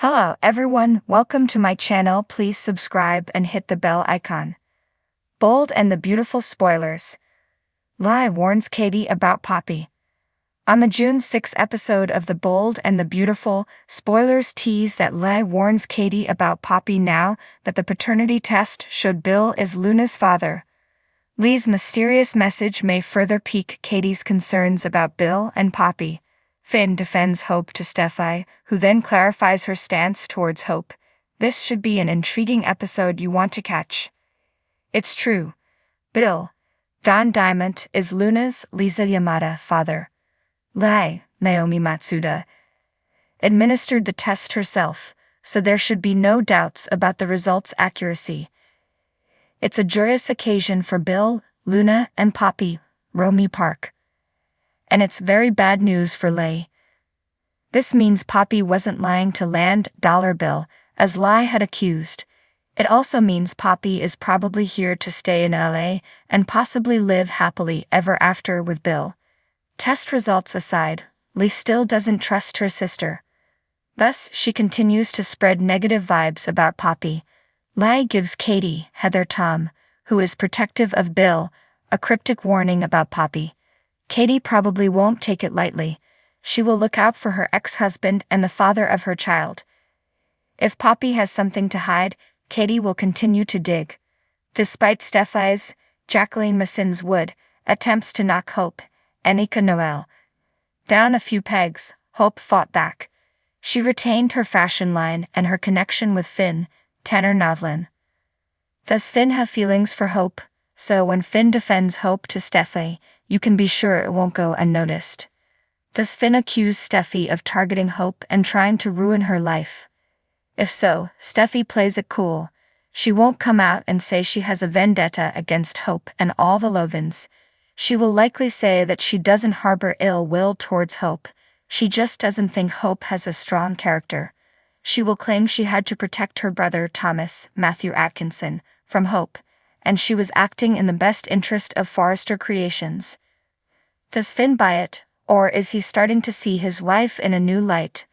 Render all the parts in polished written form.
Hello everyone, welcome to my channel. Please subscribe and hit the bell icon. Bold and the Beautiful spoilers. Lie warns Katie about Poppy. On the June 6 episode of The Bold and the Beautiful, spoilers tease that Lie warns Katie about Poppy now that the paternity test showed Bill is Luna's father. Lee's mysterious message may further pique Katie's concerns about Bill and Poppy. Finn defends Hope to Steffi, who then clarifies her stance towards Hope. This should be an intriguing episode you want to catch. It's true. Bill, Don Diamond, is Luna's Lisa Yamada father. Lie, Naomi Matsuda, administered the test herself, so there should be no doubts about the results' accuracy. It's a joyous occasion for Bill, Luna, and Poppy, Romy Park. And it's very bad news for Lay. This means Poppy wasn't lying to land Dollar Bill, as Lie had accused. It also means Poppy is probably here to stay in LA and possibly live happily ever after with Bill. Test results aside, Lee still doesn't trust her sister. Thus, she continues to spread negative vibes about Poppy. Lie gives Katie, Heather Tom, who is protective of Bill, a cryptic warning about Poppy. Katie probably won't take it lightly. She will look out for her ex-husband and the father of her child. If Poppy has something to hide, Katie will continue to dig. Despite Steffi's, Jacqueline Masson's Wood, attempts to knock Hope, Anika Noel, down a few pegs, Hope fought back. She retained her fashion line and her connection with Finn, Tanner Novlin. Does Finn have feelings for Hope? So when Finn defends Hope to Steffi, you can be sure it won't go unnoticed. Does Finn accuse Steffi of targeting Hope and trying to ruin her life? If so, Steffi plays it cool. She won't come out and say she has a vendetta against Hope and all the Lovins. She will likely say that she doesn't harbor ill will towards Hope. She just doesn't think Hope has a strong character. She will claim she had to protect her brother Thomas, Matthew Atkinson, from Hope, and she was acting in the best interest of Forrester Creations. Does Finn buy it, or is he starting to see his wife in a new light?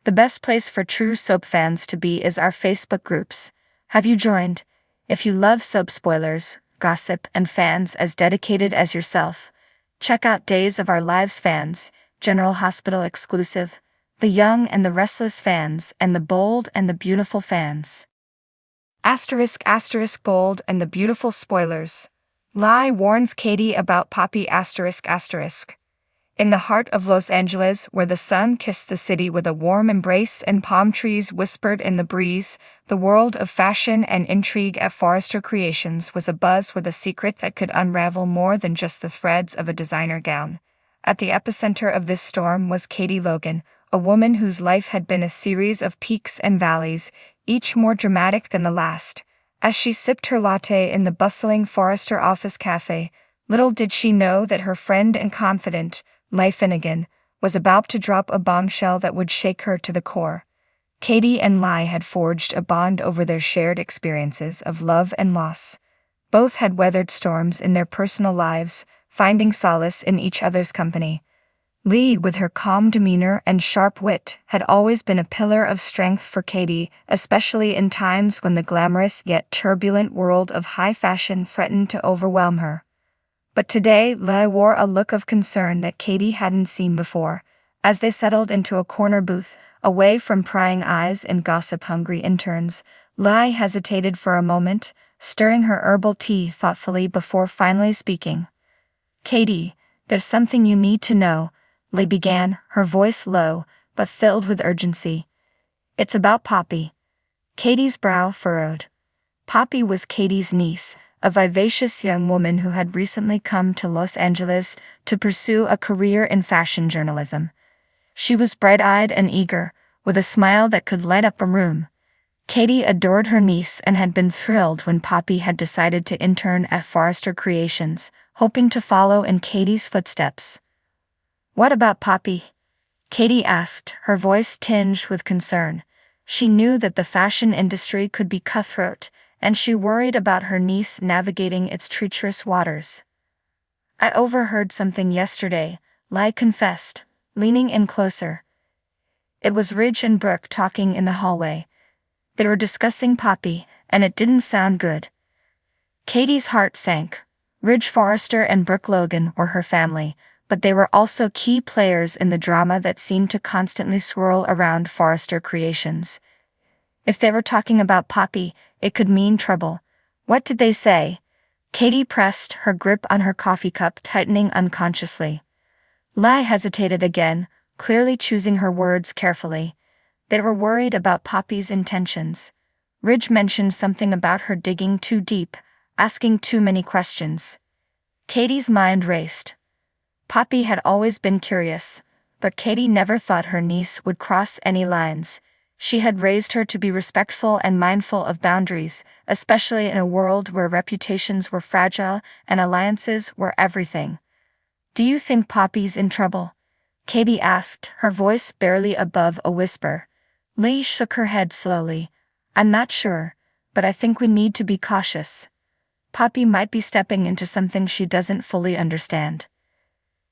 The best place for true soap fans to be is our Facebook groups. Have you joined? If you love soap spoilers, gossip, and fans as dedicated as yourself, check out Days of Our Lives fans, General Hospital exclusive, The Young and the Restless fans, and The Bold and the Beautiful fans. *** Bold and the Beautiful spoilers. Lie warns Katie about Poppy ***. In the heart of Los Angeles, where the sun kissed the city with a warm embrace and palm trees whispered in the breeze, the world of fashion and intrigue at Forrester Creations was abuzz with a secret that could unravel more than just the threads of a designer gown. At the epicenter of this storm was Katie Logan, a woman whose life had been a series of peaks and valleys, each more dramatic than the last. As she sipped her latte in the bustling Forrester office cafe, little did she know that her friend and confidant, Lie Finnegan, was about to drop a bombshell that would shake her to the core. Katie and Lie had forged a bond over their shared experiences of love and loss. Both had weathered storms in their personal lives, finding solace in each other's company. Lee, with her calm demeanor and sharp wit, had always been a pillar of strength for Katie, especially in times when the glamorous yet turbulent world of high fashion threatened to overwhelm her. But today, Lie wore a look of concern that Katie hadn't seen before. As they settled into a corner booth, away from prying eyes and gossip-hungry interns, Lie hesitated for a moment, stirring her herbal tea thoughtfully before finally speaking. "Katie, there's something you need to know," Lie began, her voice low, but filled with urgency. "It's about Poppy." Katie's brow furrowed. Poppy was Katie's niece, a vivacious young woman who had recently come to Los Angeles to pursue a career in fashion journalism. She was bright-eyed and eager, with a smile that could light up a room. Katie adored her niece and had been thrilled when Poppy had decided to intern at Forrester Creations, hoping to follow in Katie's footsteps. "What about Poppy?" Katie asked, her voice tinged with concern. She knew that the fashion industry could be cutthroat, and she worried about her niece navigating its treacherous waters. "I overheard something yesterday," Lie confessed, leaning in closer. It was Ridge and Brooke talking in the hallway. They were discussing Poppy, and it didn't sound good. Katie's heart sank. Ridge Forrester and Brooke Logan were her family, but they were also key players in the drama that seemed to constantly swirl around Forrester Creations. If they were talking about Poppy, it could mean trouble. What did they say? Katie pressed her grip on her coffee cup, tightening unconsciously. Lai hesitated again, clearly choosing her words carefully. They were worried about Poppy's intentions. Ridge mentioned something about her digging too deep, asking too many questions. Katie's mind raced. Poppy had always been curious, but Katie never thought her niece would cross any lines. She had raised her to be respectful and mindful of boundaries, especially in a world where reputations were fragile and alliances were everything. "Do you think Poppy's in trouble?" Katie asked, her voice barely above a whisper. Lee shook her head slowly. "I'm not sure, but I think we need to be cautious. Poppy might be stepping into something she doesn't fully understand."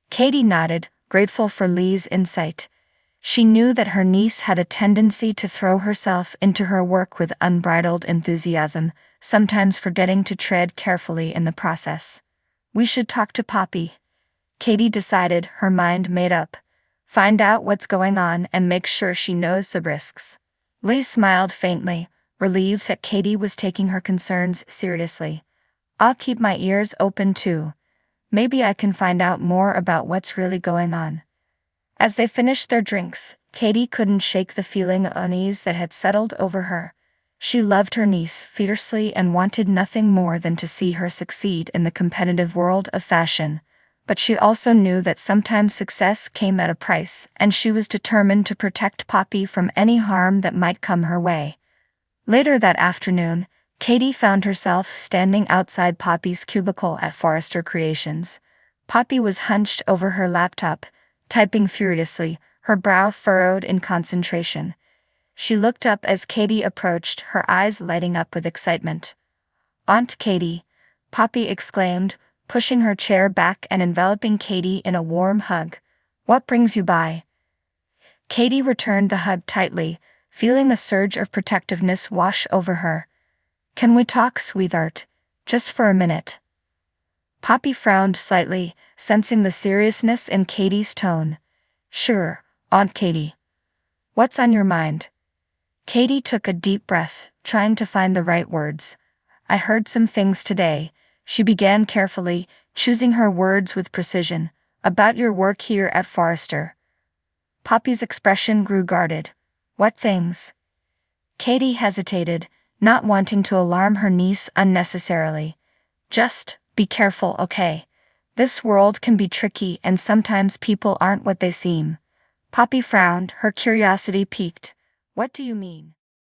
Katie nodded, grateful for Lee's insight. She knew that her niece had a tendency to throw herself into her work with unbridled enthusiasm, sometimes forgetting to tread carefully in the process. "We should talk to Poppy." Katie decided, her mind made up. Find out what's going on and make sure she knows the risks. Lee smiled faintly, relieved that Katie was taking her concerns seriously. "I'll keep my ears open too. Maybe I can find out more about what's really going on." As they finished their drinks, Katie couldn't shake the feeling of unease that had settled over her. She loved her niece fiercely and wanted nothing more than to see her succeed in the competitive world of fashion. But she also knew that sometimes success came at a price, and she was determined to protect Poppy from any harm that might come her way. Later that afternoon, Katie found herself standing outside Poppy's cubicle at Forrester Creations. Poppy was hunched over her laptop, typing furiously, her brow furrowed in concentration. She looked up as Katie approached, her eyes lighting up with excitement. "Aunt Katie," Poppy exclaimed, pushing her chair back and enveloping Katie in a warm hug. "What brings you by?" Katie returned the hug tightly, feeling a surge of protectiveness wash over her. "Can we talk, sweetheart? Just for a minute?" Poppy frowned slightly, sensing the seriousness in Katie's tone. "Sure, Aunt Katie. What's on your mind?" Katie took a deep breath, trying to find the right words. "I heard some things today," she began carefully, choosing her words with precision, "about your work here at Forrester." Poppy's expression grew guarded. "What things?" Katie hesitated, not wanting to alarm her niece unnecessarily. "Just, be careful, okay? This world can be tricky and sometimes people aren't what they seem." Poppy frowned, her curiosity piqued. "What do you mean?"